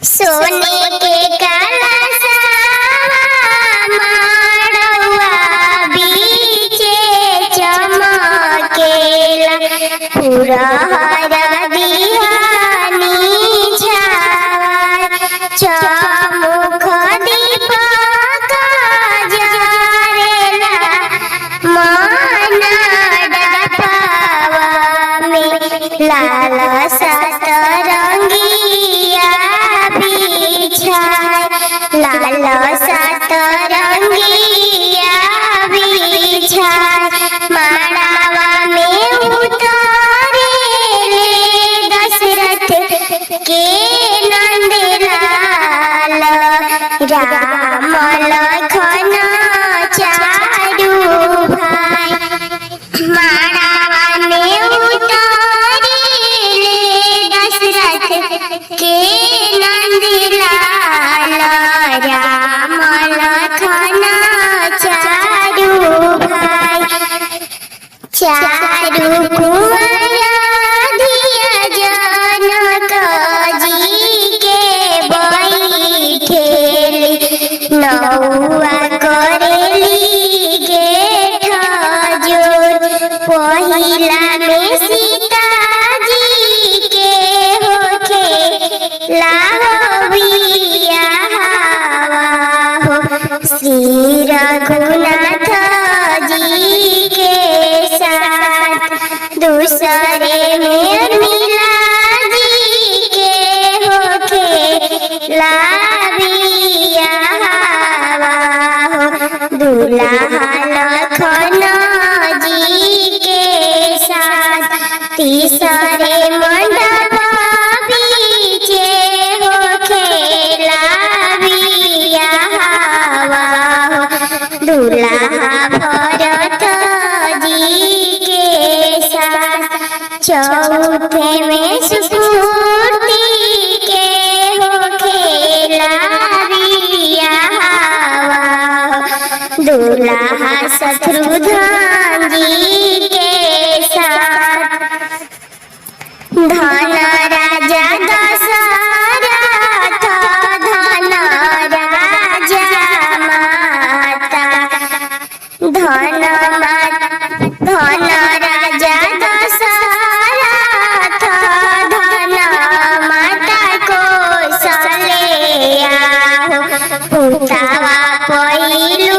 सोने के कलशवा माड़वा बीचे चमकेला पुरहर बिहानी छावा चमुख दीपक जरेला मन डफवा में लाल सतरंगिया बिछाए लाल सतरंगिया बिछाए माड़वा में उतारे दशरथ के नंदलाल राम लखन चारू भाई माड़वा में उतारे दशरथ के नंदलाल राम लखन चारू भाई चारू कुंवरा धिया जनक जी के बैठेली नौआ करेली गेठ जोर पहिला में सीता जी के होखे लाहो बियाहवा हो श्री रघुनाथ जी के साथ दूसरे में मिला जी के होखे ला बियाहवा हो दूल्हा लखन जी के साथ तीसरे मंडप बीचे होखे ला बियाहवा हो दूल्हा भरत जी के साथ चौथे में सुपूर्ति के होखे ला बियाहवा दूल्हा शत्रुघ्न जी के साथ धन राजा दशरथ धन राजा माता धन राजा दशरथ धन माता कौशल्या पुतावा पहिलू